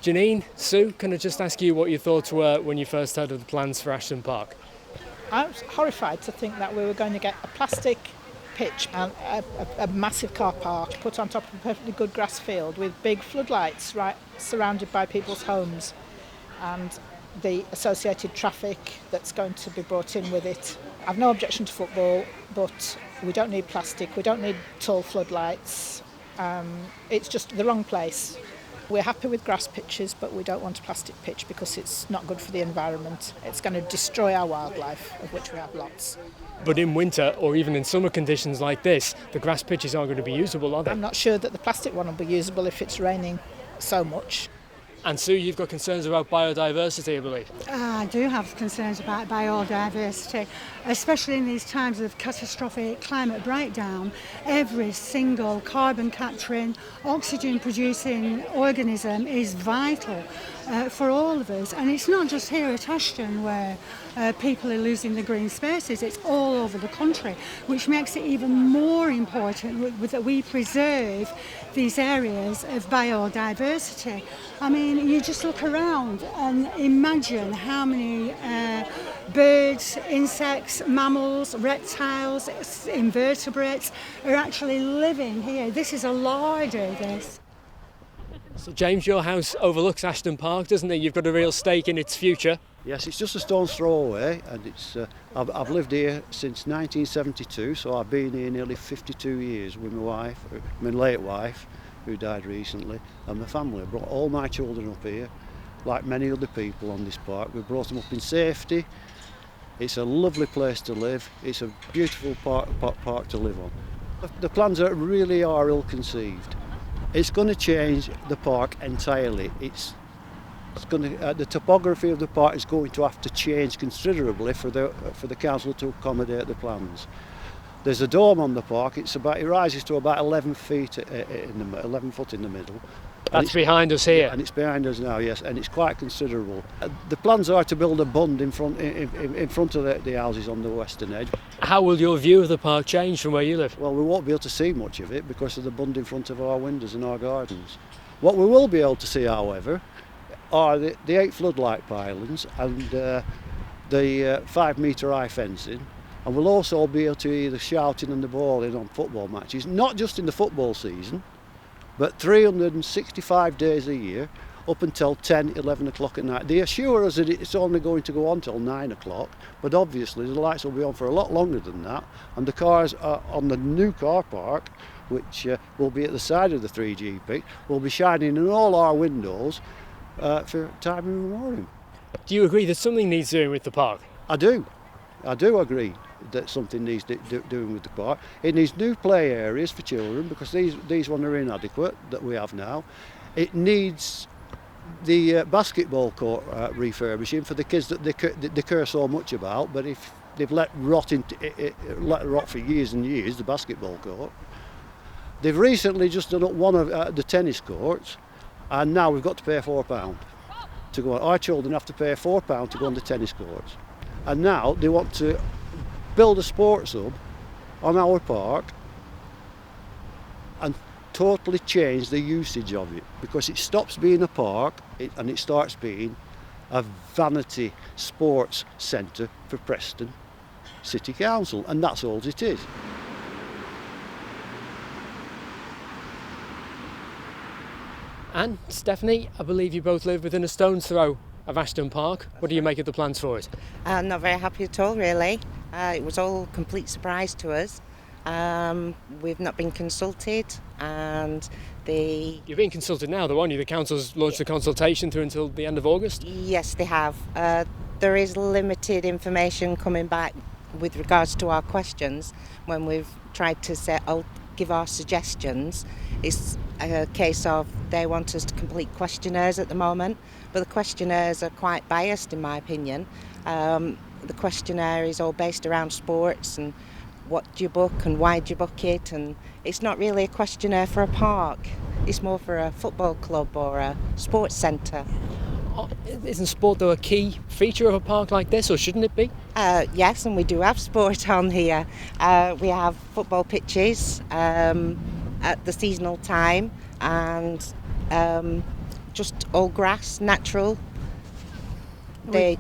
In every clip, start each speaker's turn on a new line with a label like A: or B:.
A: Janine, Sue, can I just ask you what your thoughts were when you first heard of the plans for Ashton Park?
B: I was horrified to think that we were going to get a plastic pitch and a massive car park put on top of a perfectly good grass field with big floodlights right surrounded by people's homes, and the associated traffic that's going to be brought in with it. I've no objection to football, but we don't need plastic, we don't need tall floodlights. It's just the wrong place. We're happy with grass pitches, but we don't want a plastic pitch because it's not good for the environment. It's going to destroy our wildlife, of which we have lots.
A: But in winter, or even in summer conditions like this, the grass pitches aren't going to be usable, are they?
B: I'm not sure that the plastic one will be usable if it's raining so much.
A: And Sue, you've got concerns about biodiversity, I believe.
C: I do have concerns about biodiversity, especially in these times of catastrophic climate breakdown. Every single carbon capturing, oxygen producing organism is vital for all of us. And it's not just here at Ashton where people are losing the green spaces, it's all over the country, which makes it even more important that we preserve these areas of biodiversity. I mean, you just look around and imagine how many birds, insects, mammals, reptiles, invertebrates are actually living here. This is a larder, this.
A: So James, your house overlooks Ashton Park, doesn't it? You've got a real stake in its future.
D: Yes, it's just a stone's throw away, and it's. I've lived here since 1972, so I've been here nearly 52 years with my wife, my late wife, who died recently, and my family. I brought all my children up here, like many other people on this park. We brought them up in safety. It's a lovely place to live. It's a beautiful park to live on. The plans really are ill-conceived. It's going to change the park entirely. The topography of the park is going to have to change considerably for the council to accommodate the plans. There's a dome on the park. It rises to about 11 foot in the middle.
A: That's behind us here.
D: And it's behind us now, yes, and it's quite considerable. The plans are to build a bund in front of the houses on the western edge.
A: How will your view of the park change from where you live?
D: Well, we won't be able to see much of it because of the bund in front of our windows and our gardens. What we will be able to see, however, are the 8 floodlight pylons and the 5-metre high fencing. And we'll also be able to hear the shouting and the bawling on football matches, not just in the football season, but 365 days a year, up until 10, 11 o'clock at night. They assure us that it's only going to go on till 9 o'clock, but obviously the lights will be on for a lot longer than that, and the cars are on the new car park, which will be at the side of the 3GP, will be shining in all our windows for time immemorial.
A: Do you agree that something needs doing with the park?
D: I do agree that something needs doing with the park. It needs new play areas for children because these ones are inadequate that we have now. It needs the basketball court refurbishing for the kids that they care so much about, but if they've let rot for years and years, the basketball court. They've recently just done up one of the tennis courts, and now we've got to pay £4 to go on. Our children have to pay £4 to go on the tennis courts. And now they want to build a sports hub on our park and totally change the usage of it, because it stops being a park and it starts being a vanity sports centre for Preston City Council, and that's all it is.
A: And Stephanie, I believe you both live within a stone's throw of Ashton Park. What do you make of the plans for it?
E: I'm not very happy at all, really. It was all a complete surprise to us. We've not been consulted, and
A: You're being consulted now, though, aren't you? The council's launched a consultation through until the end of August?
E: Yes, they have. There is limited information coming back with regards to our questions when we've tried to give our suggestions. It's a case of they want us to complete questionnaires at the moment, but the questionnaires are quite biased in my opinion. The questionnaire is all based around sports and what do you book and why do you book it, and it's not really a questionnaire for a park. It's more for a football club or a sports centre.
A: Isn't sport, though, a key feature of a park like this, or shouldn't it be?
E: Yes, and we do have sport on here. We have football pitches at the seasonal time, and just all grass, natural.
F: We've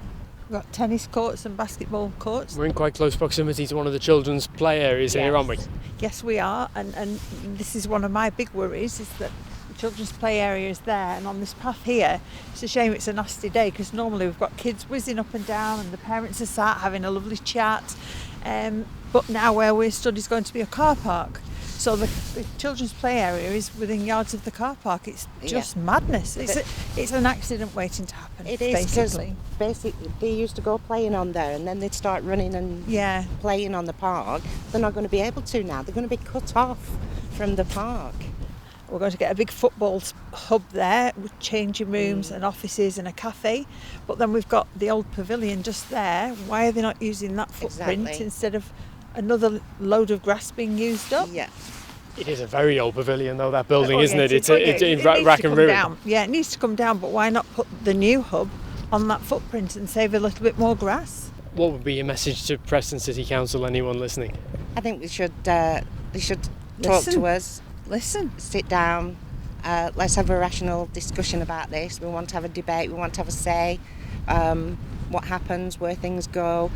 F: got tennis courts and basketball courts.
A: We're in quite close proximity to one of the children's play areas here, aren't we?
F: Yes, we are, and this is one of my big worries, is that the children's play area is there, and on this path here, it's a shame it's a nasty day, because normally we've got kids whizzing up and down and the parents are sat having a lovely chat, but now where we're stood is going to be a car park. So the children's play area is within yards of the car park. It's just madness. It's an accident waiting to happen.
E: It is, basically they used to go playing on there, and then they'd start running and playing on the park. They're not going to be able to now. They're going to be cut off from the park.
F: We're going to get a big football hub there with changing rooms and offices and a cafe. But then we've got the old pavilion just there. Why are they not using that footprint instead of another load of grass being used up?
E: Yeah.
A: It is a very old pavilion, though, that building, isn't it? It's
F: in
A: rack and ruin.
F: Down. Yeah, it needs to come down, but why not put the new hub on that footprint and save a little bit more grass?
A: What would be your message to Preston City Council, anyone listening?
E: I think they should talk to us.
F: Listen.
E: Sit down. Let's have a rational discussion about this. We want to have a debate. We want to have a say. What happens, where things go.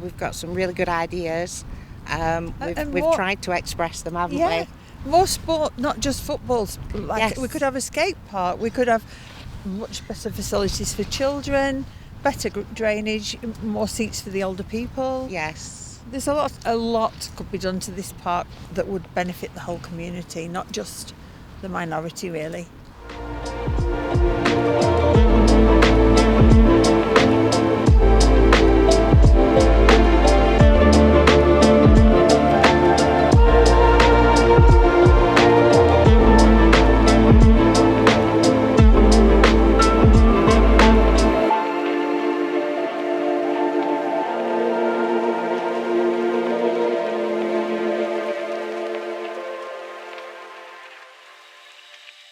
E: We've got some really good ideas. We've tried to express them, haven't we?
F: More sport, not just football. We could have a skate park. We could have much better facilities for children, better drainage, more seats for the older people.
E: Yes.
F: There's a lot could be done to this park that would benefit the whole community, not just the minority, really.